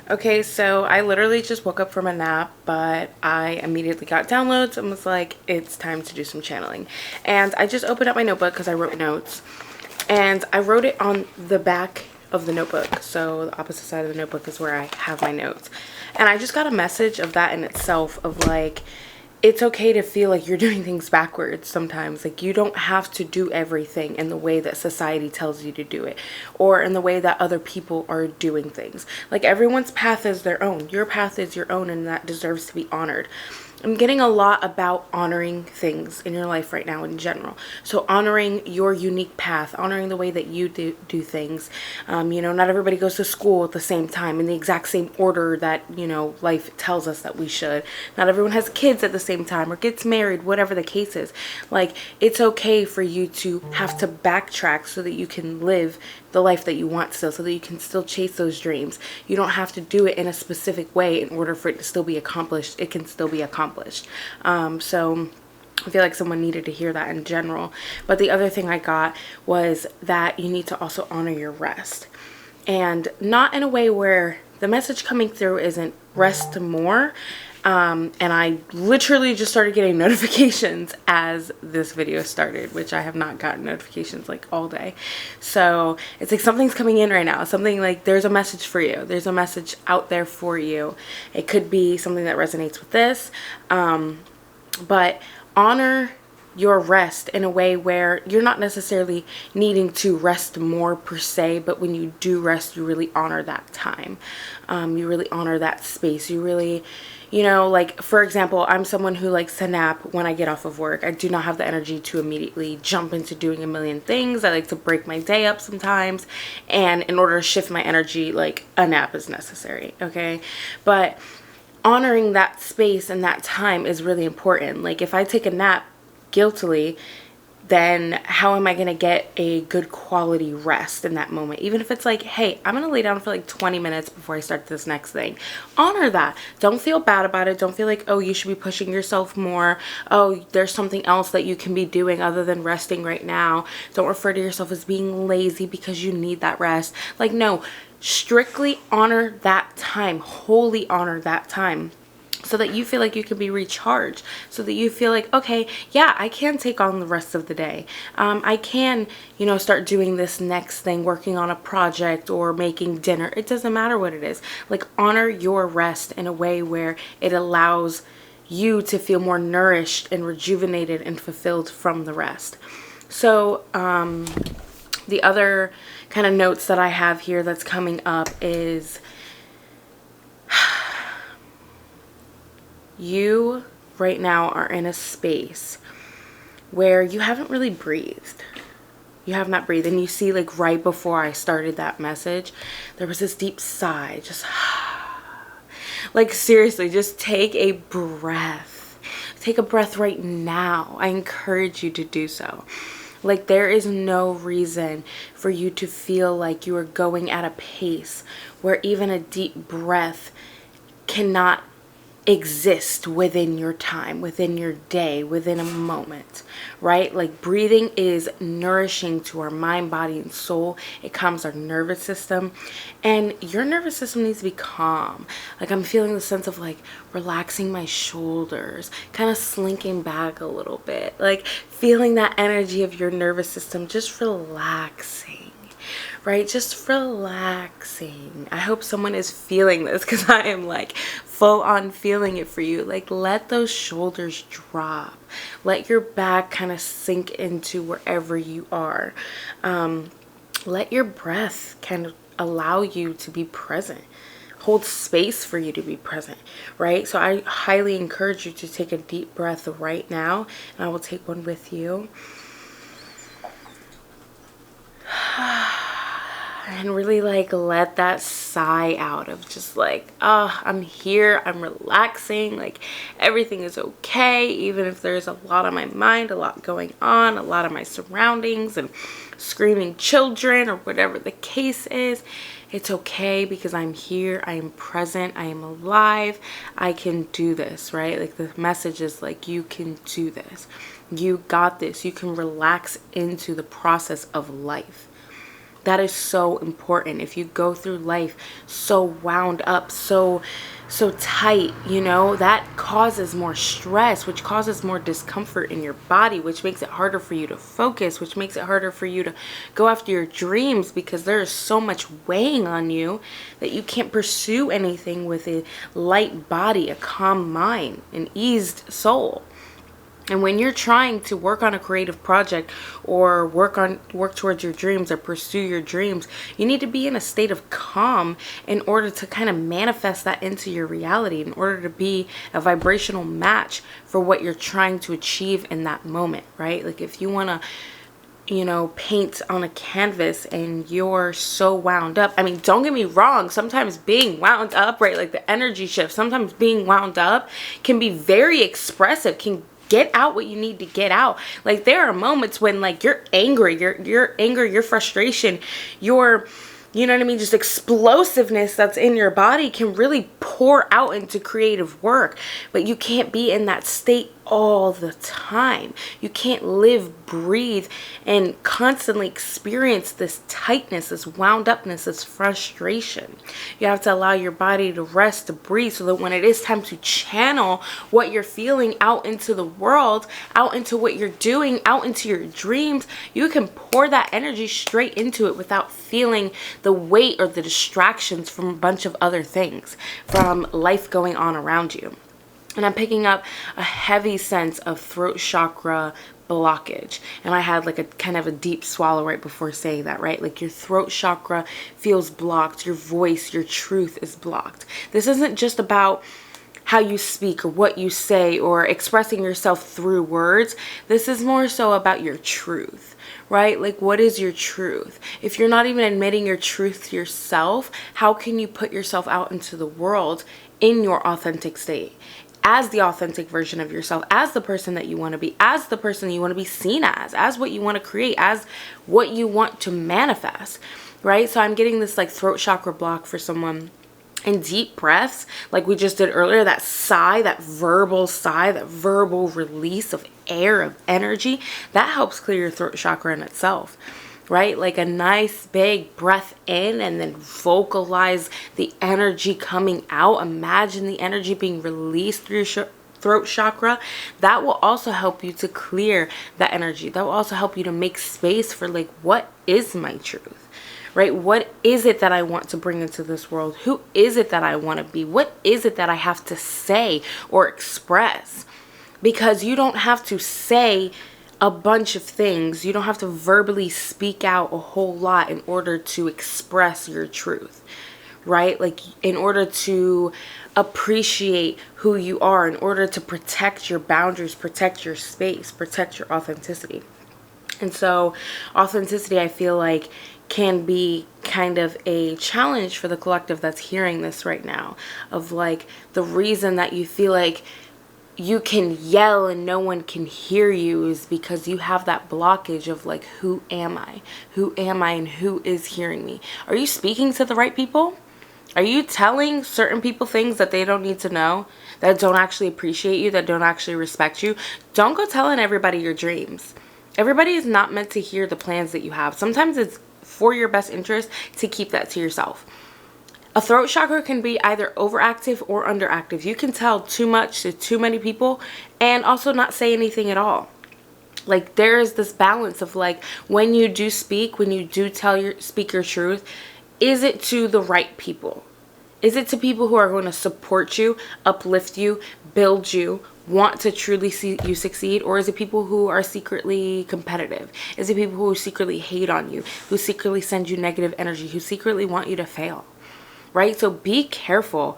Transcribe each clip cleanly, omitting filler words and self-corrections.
Okay, so I literally just woke up from a nap, but I immediately got downloads and was like, it's time to do some channeling. And I just opened up my notebook because I wrote notes. And I wrote it on the back of the notebook. So the opposite side of the notebook is where I have my notes. And I just got a message of that in itself of like, it's okay to feel like you're doing things backwards sometimes. Like, you don't have to do everything in the way that society tells you to do it or in the way that other people are doing things. Like, everyone's path is their own. Your path is your own, and that deserves to be honored. I'm getting a lot about honoring things in your life right now in general. So honoring your unique path, honoring the way that you do things. Not everybody goes to school at the same time in the exact same order that, life tells us that we should. Not everyone has kids at the same time or gets married, whatever the case is. Like, it's okay for you to have to backtrack so that you can live the life that you want still, so that you can still chase those dreams. You don't have to do it in a specific way in order for it to still be accomplished. It can still be accomplished. So I feel like someone needed to hear that in general. But the other thing I got was that you need to also honor your rest. And not in a way where the message coming through isn't rest more. And I literally just started getting notifications as this video started, which I have not gotten notifications like all day. So it's like something's coming in right now. Something like there's a message for you. There's a message out there for you. It could be something that resonates with this. But honor your rest in a way where you're not necessarily needing to rest more per se, but when you do rest, you really honor that time. You really honor that space. You really, like, for example, I'm someone who likes to nap when I get off of work. I do not have the energy to immediately jump into doing a million things. I like to break my day up sometimes, and in order to shift my energy, like, a nap is necessary, okay? But honoring that space and that time is really important. Like, if I take a nap guiltily, then how am I going to get a good quality rest in that moment? Even if it's like, hey, I'm going to lay down for like 20 minutes before I start this next thing. Honor that. Don't feel bad about it. Don't feel like, oh, you should be pushing yourself more. Oh, there's something else that you can be doing other than resting right now. Don't refer to yourself as being lazy because you need that rest. Like, no, strictly honor that time. Wholly honor that time, so that you feel like you can be recharged, so that you feel like, okay, yeah, I can take on the rest of the day. I can, start doing this next thing, working on a project or making dinner. It doesn't matter what it is. Like, honor your rest in a way where it allows you to feel more nourished and rejuvenated and fulfilled from the rest. So, the other kind of notes that I have here that's coming up is you right now are in a space where you haven't really breathed. You have not breathed. And you see, like, right before I started that message, there was this deep sigh. Just, like, seriously, just take a breath. Take a breath right now. I encourage you to do so. Like, there is no reason for you to feel like you are going at a pace where even a deep breath cannot exist within your time, within your day, within a moment, right? Like, breathing is nourishing to our mind, body, and soul. It calms our nervous system, and your nervous system needs to be calm. Like, I'm feeling the sense of, like, relaxing my shoulders, kind of slinking back a little bit, like feeling that energy of your nervous system just relaxing. Right? Just relaxing. I hope someone is feeling this, because I am, like, full on feeling it for you. Like, let those shoulders drop. Let your back kind of sink into wherever you are. Let your breath kind of allow you to be present. Hold space for you to be present, right? So I highly encourage you to take a deep breath right now, and I will take one with you. And really, like, let that sigh out of just like, oh, I'm here, I'm relaxing, like, everything is okay, even if there's a lot on my mind, a lot going on, a lot of my surroundings and screaming children or whatever the case is. It's okay, because I'm here, I am present, I am alive, I can do this, right? Like, the message is like, you can do this, you got this, you can relax into the process of life. That is so important. If you go through life so wound up, so tight, you know, that causes more stress, which causes more discomfort in your body, which makes it harder for you to focus, which makes it harder for you to go after your dreams, because there is so much weighing on you that you can't pursue anything with a light body, a calm mind, an eased soul. And when you're trying to work on a creative project or work towards your dreams or pursue your dreams, you need to be in a state of calm in order to kind of manifest that into your reality, in order to be a vibrational match for what you're trying to achieve in that moment, right? Like if you want to, you know, paint on a canvas and you're so wound up. I mean, don't get me wrong. Sometimes being wound up, right? Like the energy shift, sometimes being wound up can be very expressive, can get out what you need to get out. Like there are moments when like you're angry, your anger, your frustration, your, you know what I mean, just explosiveness that's in your body can really pour out into creative work. But you can't be in that state all the time. You can't live, breathe, and constantly experience this tightness, this wound upness, this frustration. You have to allow your body to rest, to breathe, so that when it is time to channel what you're feeling out into the world, out into what you're doing, out into your dreams, you can pour that energy straight into it without feeling the weight or the distractions from a bunch of other things, from life going on around you. And I'm picking up a heavy sense of throat chakra blockage. And I had like a kind of a deep swallow right before saying that, right? Like your throat chakra feels blocked. Your voice, your truth is blocked. This isn't just about how you speak or what you say or expressing yourself through words. This is more so about your truth, right? Like, what is your truth? If you're not even admitting your truth to yourself, how can you put yourself out into the world in your authentic state? As the authentic version of yourself, as the person that you want to be, as the person you want to be seen as what you want to create, as what you want to manifest, right? So I'm getting this like throat chakra block for someone. And deep breaths, like we just did earlier, that sigh, that verbal release of air, of energy, that helps clear your throat chakra in itself. Right? Like a nice big breath in and then vocalize the energy coming out. Imagine the energy being released through your throat chakra. That will also help you to clear that energy. That will also help you to make space for like, what is my truth? Right? What is it that I want to bring into this world? Who is it that I want to be? What is it that I have to say or express? Because you don't have to say a bunch of things. You don't have to verbally speak out a whole lot in order to express your truth, right? Like in order to appreciate who you are, in order to protect your boundaries, protect your space, protect your authenticity. And so authenticity, I feel like, can be kind of a challenge for the collective that's hearing this right now, of like the reason that you feel like you can yell and no one can hear you is because you have that blockage of like, who am I? Who am I and who is hearing me? Are you speaking to the right people? Are you telling certain people things that they don't need to know, that don't actually appreciate you, that don't actually respect you? Don't go telling everybody your dreams. Everybody is not meant to hear the plans that you have. Sometimes it's for your best interest to keep that to yourself. A throat chakra can be either overactive or underactive. You can tell too much to too many people and also not say anything at all. Like there is this balance of like, when you do speak, when you do speak your truth, is it to the right people? Is it to people who are going to support you, uplift you, build you, want to truly see you succeed? Or is it people who are secretly competitive? Is it people who secretly hate on you, who secretly send you negative energy, who secretly want you to fail? Right? So be careful.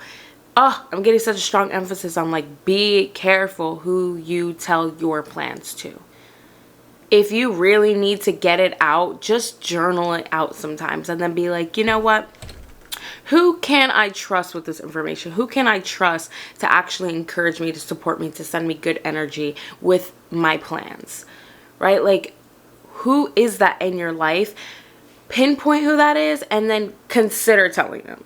Oh, I'm getting such a strong emphasis on like, be careful who you tell your plans to. If you really need to get it out, just journal it out sometimes and then be like, you know what? Who can I trust with this information? Who can I trust to actually encourage me, to support me, to send me good energy with my plans? Right? Like, who is that in your life? Pinpoint who that is and then consider telling them.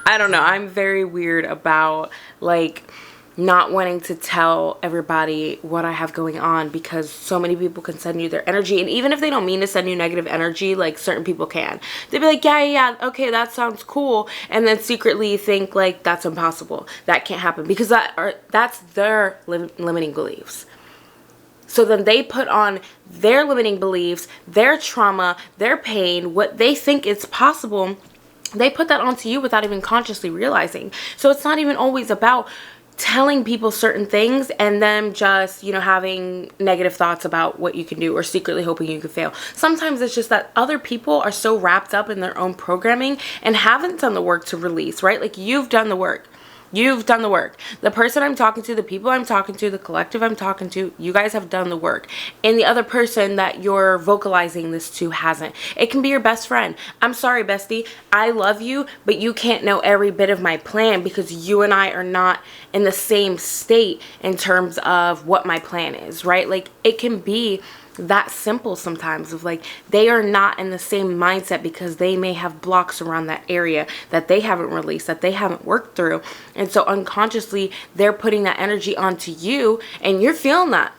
I don't know. I'm very weird about like not wanting to tell everybody what I have going on because so many people can send you their energy. And even if they don't mean to send you negative energy, like certain people can. They'd be like, yeah, okay, that sounds cool. And then secretly think like that's impossible. That can't happen because that's their limiting beliefs. So then they put on their limiting beliefs, their trauma, their pain, what they think is possible. They put that onto you without even consciously realizing. So it's not even always about telling people certain things and them just, having negative thoughts about what you can do or secretly hoping you could fail. Sometimes it's just that other people are so wrapped up in their own programming and haven't done the work to release, right? Like you've done the work. You've done the work. The person I'm talking to, the people I'm talking to, the collective I'm talking to, you guys have done the work. And the other person that you're vocalizing this to hasn't. It can be your best friend. I'm sorry, bestie. I love you, but you can't know every bit of my plan because you and I are not in the same state in terms of what my plan is, right? Like it can be that simple sometimes of like they are not in the same mindset because they may have blocks around that area that they haven't released, that they haven't worked through, and so unconsciously they're putting that energy onto you and you're feeling that,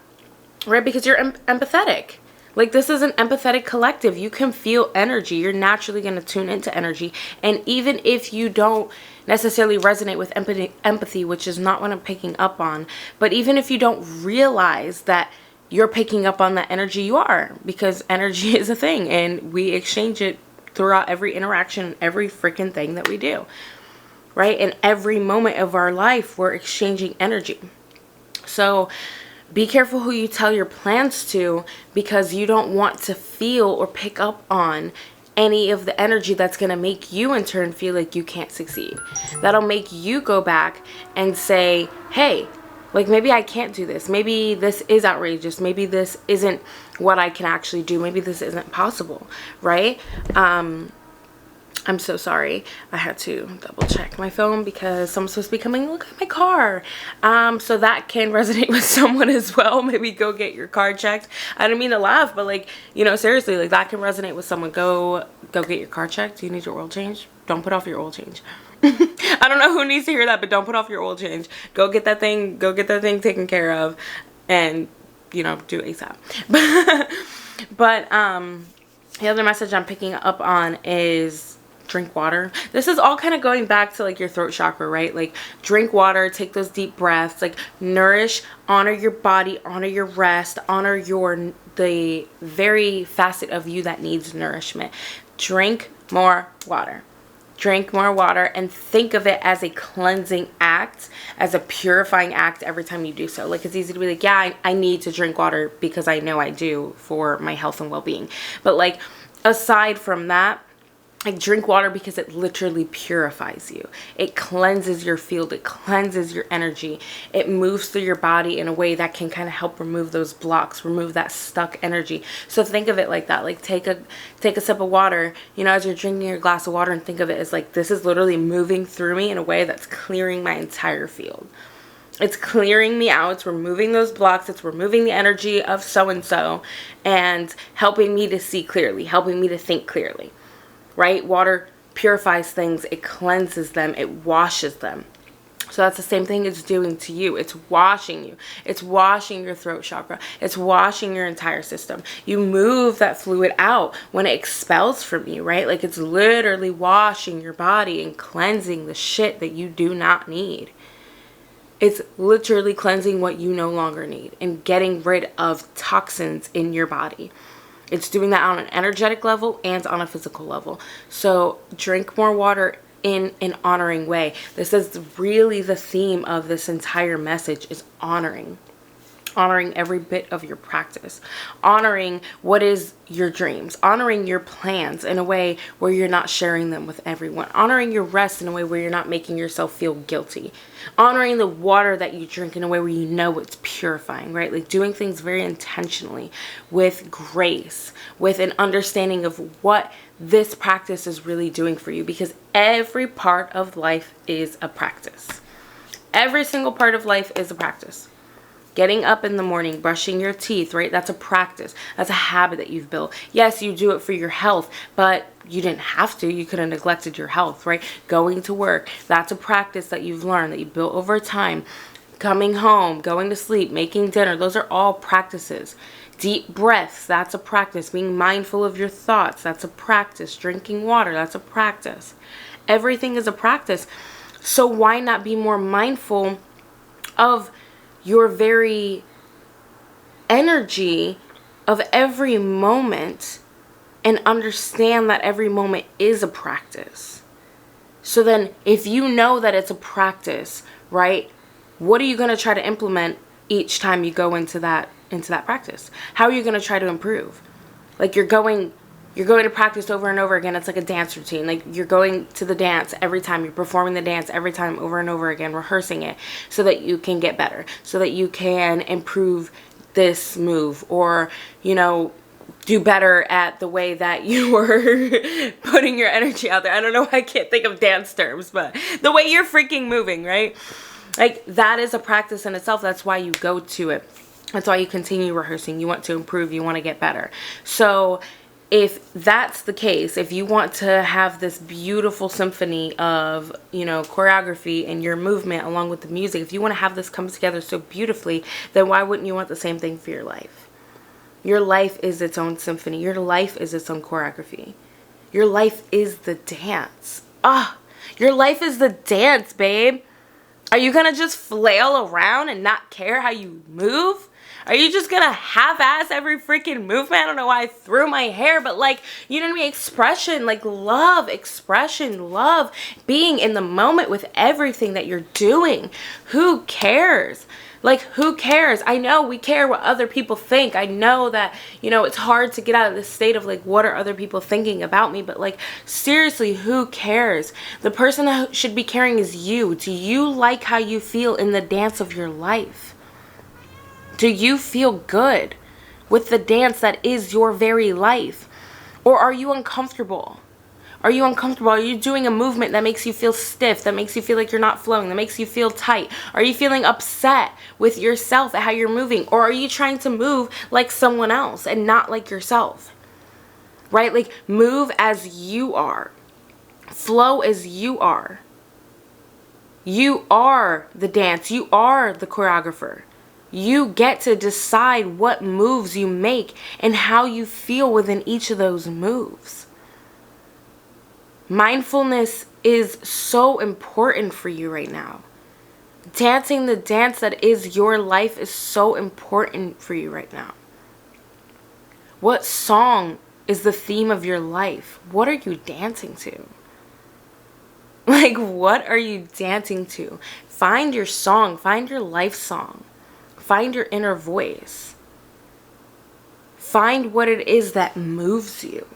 right? Because you're empathetic. Like this is an empathetic collective. You can feel energy. You're naturally going to tune into energy. And even if you don't necessarily resonate with empathy, which is not what I'm picking up on, but even if you don't realize that you're picking up on that energy, you are, because energy is a thing and we exchange it throughout every interaction, every freaking thing that we do, right? In every moment of our life, we're exchanging energy. So be careful who you tell your plans to because you don't want to feel or pick up on any of the energy that's going to make you in turn feel like you can't succeed. That'll make you go back and say, hey, like maybe I can't do this. Maybe this is outrageous. Maybe this isn't what I can actually do. Maybe this isn't possible, right? I'm so sorry. I had to double check my phone because someone's supposed to be coming to look at my car. So that can resonate with someone as well. Maybe go get your car checked. I didn't mean to laugh, but like, seriously, like that can resonate with someone. Go get your car checked. Do you need your oil change? Don't put off your oil change. I don't know who needs to hear that, but don't put off your oil change. Go get that thing taken care of and, do ASAP. But the other message I'm picking up on is drink water. This is all kind of going back to like your throat chakra, right? Like drink water, take those deep breaths, like nourish, honor your body, honor your rest, honor the very facet of you that needs nourishment. Drink more water. Drink more water and think of it as a cleansing act, as a purifying act every time you do so. Like it's easy to be like, yeah, I need to drink water because I know I do for my health and well-being. But like aside from that, like drink water because it literally purifies you. It cleanses your field. It cleanses your energy. It moves through your body in a way that can kind of help remove those blocks, remove that stuck energy. So think of it like that. Like take a sip of water, as you're drinking your glass of water, and think of it as like this is literally moving through me in a way that's clearing my entire field. It's clearing me out. It's removing those blocks. It's removing the energy of so-and-so and helping me to see clearly, helping me to think clearly. Right? Water purifies things. It cleanses them. It washes them. So that's the same thing it's doing to you. It's washing you. It's washing your throat chakra. It's washing your entire system. You move that fluid out when it expels from you, right? Like it's literally washing your body and cleansing the shit that you do not need. It's literally cleansing what you no longer need and getting rid of toxins in your body. It's doing that on an energetic level and on a physical level. So drink more water in an honoring way. This is really the theme of this entire message, is honoring. Honoring every bit of your practice. Honoring what is your dreams. Honoring your plans in a way where you're not sharing them with everyone. Honoring your rest in a way where you're not making yourself feel guilty. Honoring the water that you drink in a way where you know it's purifying, right? Like doing things very intentionally, with grace, with an understanding of what this practice is really doing for you, because every part of life is a practice. Every single part of life is a practice. Getting up in the morning, brushing your teeth, right? That's a practice. That's a habit that you've built. Yes, you do it for your health, but you didn't have to. You could have neglected your health, right? Going to work, that's a practice that you've learned, that you built over time. coming home, going to sleep, making dinner, those are all practices. Deep breaths, that's a practice. Being mindful of your thoughts, that's a practice. Drinking water, that's a practice. Everything is a practice. So why not be more mindful of your very energy of every moment and understand that every moment is a practice? So then if you know that it's a practice, right, what are you going to try to implement each time you go into that practice? How are you going to try to improve? Like you're going to practice over and over again. It's like a dance routine. Like you're going to the dance every time, you're performing the dance every time over and over again, rehearsing it so that you can get better, so that you can improve this move, or, you know, do better at the way that you were putting your energy out there. I don't know, I can't think of dance terms, but the way you're freaking moving, right? Like that is a practice in itself. That's why you go to it. That's why you continue rehearsing. You want to improve. You want to get better. So if that's the case, if you want to have this beautiful symphony of, you know, choreography and your movement along with the music, if you want to have this come together so beautifully, then why wouldn't you want the same thing for your life? Your life is its own symphony. Your life is its own choreography. Your life is the dance. Your life is the dance, babe. Are you going to just flail around and not care how you move? Are you just gonna half-ass every freaking movement? I don't know why I threw my hair, but like, you know what I mean? Expression, like love, expression, love, being in the moment with everything that you're doing. Who cares? Like, who cares? I know we care what other people think. I know that, you know, it's hard to get out of this state of like, what are other people thinking about me? But like, seriously, who cares? The person that should be caring is you. Do you like how you feel in the dance of your life? Do you feel good with the dance that is your very life? Or are you uncomfortable? Are you uncomfortable? Are you doing a movement that makes you feel stiff, that makes you feel like you're not flowing, that makes you feel tight? Are you feeling upset with yourself at how you're moving? Or are you trying to move like someone else and not like yourself? Right? Like, move as you are. Flow as you are. You are the dance. You are the choreographer. You get to decide what moves you make and how you feel within each of those moves. Mindfulness is so important for you right now. Dancing the dance that is your life is so important for you right now. What song is the theme of your life? What are you dancing to? Like, what are you dancing to? Find your song. Find your life song. Find your inner voice. Find what it is that moves you,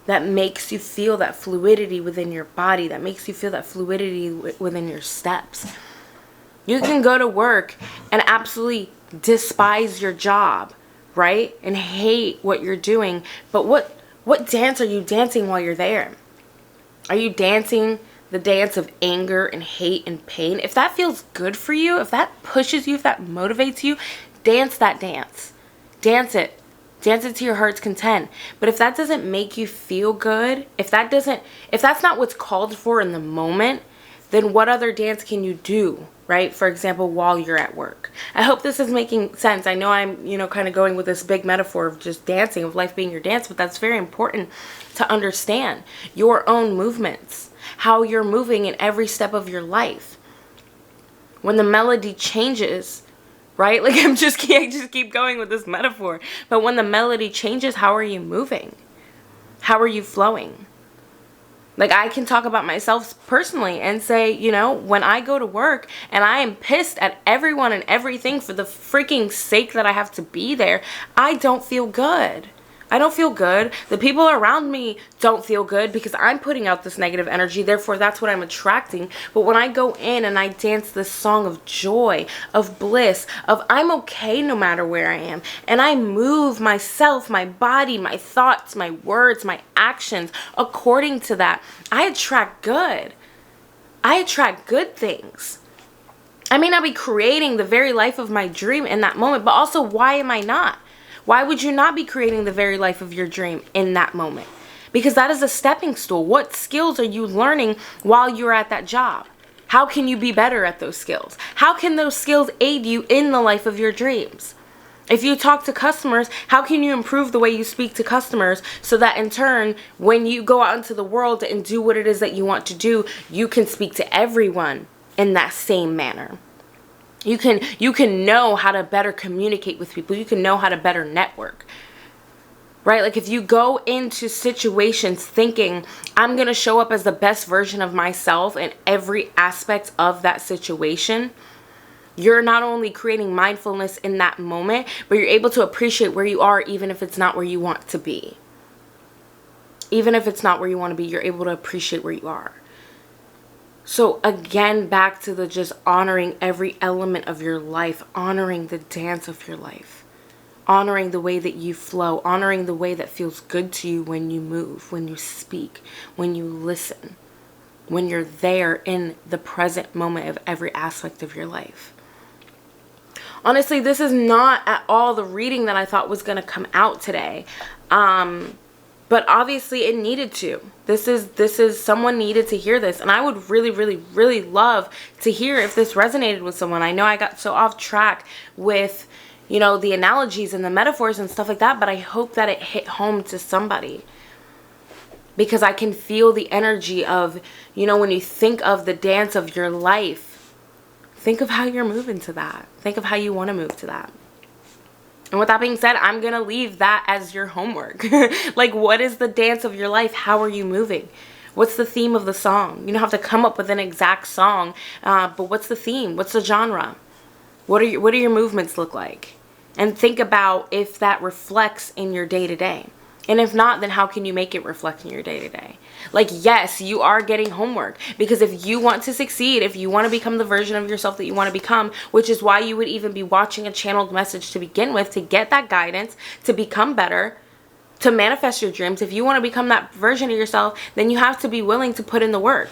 that makes you feel that fluidity within your body, that makes you feel that fluidity within your steps. You can go to work and absolutely despise your job, right? And hate what you're doing. But what dance are you dancing while you're there? Are you dancing the dance of anger and hate and pain? If that feels good for you, if that pushes you, if that motivates you, dance that dance. Dance it. Dance it to your heart's content. But if that doesn't make you feel good, if that's not what's called for in the moment, then what other dance can you do, right? For example, while you're at work. I hope this is making sense. I know I'm, kind of going with this big metaphor of just dancing, of life being your dance, but that's very important to understand your own movements, how you're moving in every step of your life. When the melody changes, right? Like I just keep going with this metaphor. But when the melody changes, how are you moving? How are you flowing? Like, I can talk about myself personally and say, when I go to work and I am pissed at everyone and everything for the freaking sake that I have to be there, I don't feel good. I don't feel good. The people around me don't feel good because I'm putting out this negative energy. Therefore, that's what I'm attracting. But when I go in and I dance this song of joy, of bliss, of I'm okay no matter where I am, and I move myself, my body, my thoughts, my words, my actions according to that, I attract good. I attract good things. I may not be creating the very life of my dream in that moment, but also, why am I not? Why would you not be creating the very life of your dream in that moment? Because that is a stepping stool. What skills are you learning while you're at that job? How can you be better at those skills? How can those skills aid you in the life of your dreams? If you talk to customers, how can you improve the way you speak to customers so that in turn, when you go out into the world and do what it is that you want to do, you can speak to everyone in that same manner? You can know how to better communicate with people. You can know how to better network. Right? Like if you go into situations thinking, I'm going to show up as the best version of myself in every aspect of that situation, you're not only creating mindfulness in that moment, but you're able to appreciate where you are even if it's not where you want to be. Even if it's not where you want to be, you're able to appreciate where you are. So again, back to the just honoring every element of your life, honoring the dance of your life, honoring the way that you flow, honoring the way that feels good to you when you move, when you speak, when you listen, when you're there in the present moment of every aspect of your life. Honestly, this is not at all the reading that I thought was going to come out today. But obviously it needed to. This is someone needed to hear this. And I would really, really, really love to hear if this resonated with someone. I know I got so off track with, you know, the analogies and the metaphors and stuff like that, but I hope that it hit home to somebody. Because I can feel the energy of, you know, when you think of the dance of your life, think of how you're moving to that. Think of how you want to move to that. And with that being said, I'm going to leave that as your homework. Like, what is the dance of your life? How are you moving? What's the theme of the song? You don't have to come up with an exact song, but what's the theme? What's the genre? What do your movements look like? And think about if that reflects in your day-to-day. And if not, then how can you make it reflect in your day-to-day? Like, yes, you are getting homework, because if you want to succeed, if you want to become the version of yourself that you want to become, which is why you would even be watching a channeled message to begin with, to get that guidance, to become better, to manifest your dreams. If you want to become that version of yourself, then you have to be willing to put in the work.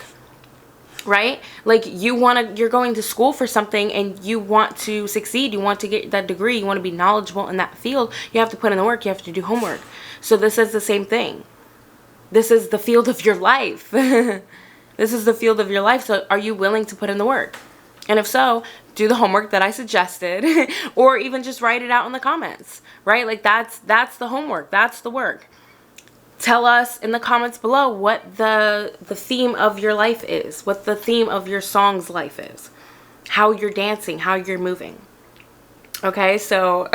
Right? Like, you're going to school for something and you want to succeed. You want to get that degree. You want to be knowledgeable in that field. You have to put in the work. You have to do homework. So this is the same thing. This is the field of your life. This is the field of your life. So are you willing to put in the work? And if so, do the homework that I suggested, or even just write it out in the comments, right? Like that's the homework. That's the work. Tell us in the comments below what the theme of your life is, what the theme of your song's life is, how you're dancing, how you're moving. Okay, so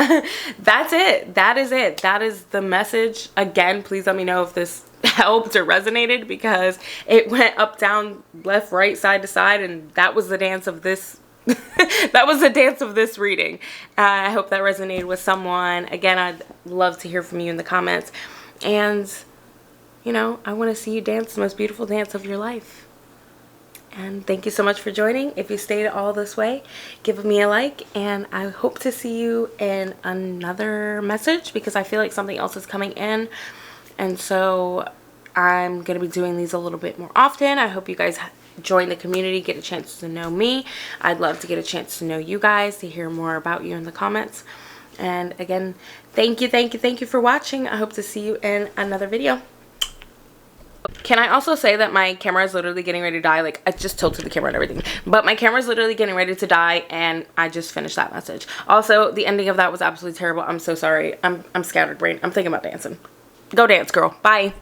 that's it. That is it. That is the message. Again, please let me know if this helped or resonated, because it went up, down, left, right, side to side, and that was the dance of this. That was the dance of this reading. I hope that resonated with someone. Again, I'd love to hear from you in the comments. And you know, I want to see you dance the most beautiful dance of your life. And thank you so much for joining. If you stayed all this way, give me a like. And I hope to see you in another message, because I feel like something else is coming in. And so I'm going to be doing these a little bit more often. I hope you guys join the community, get a chance to know me. I'd love to get a chance to know you guys, to hear more about you in the comments. And again, thank you for watching. I hope to see you in another video. Can I also say that my camera is literally getting ready to die? Like, I just tilted the camera and everything, but my camera is literally getting ready to die, and I just finished that message. Also, the ending of that was absolutely terrible. I'm so sorry. I'm scattered brain. I'm thinking about dancing. Go dance, girl. Bye.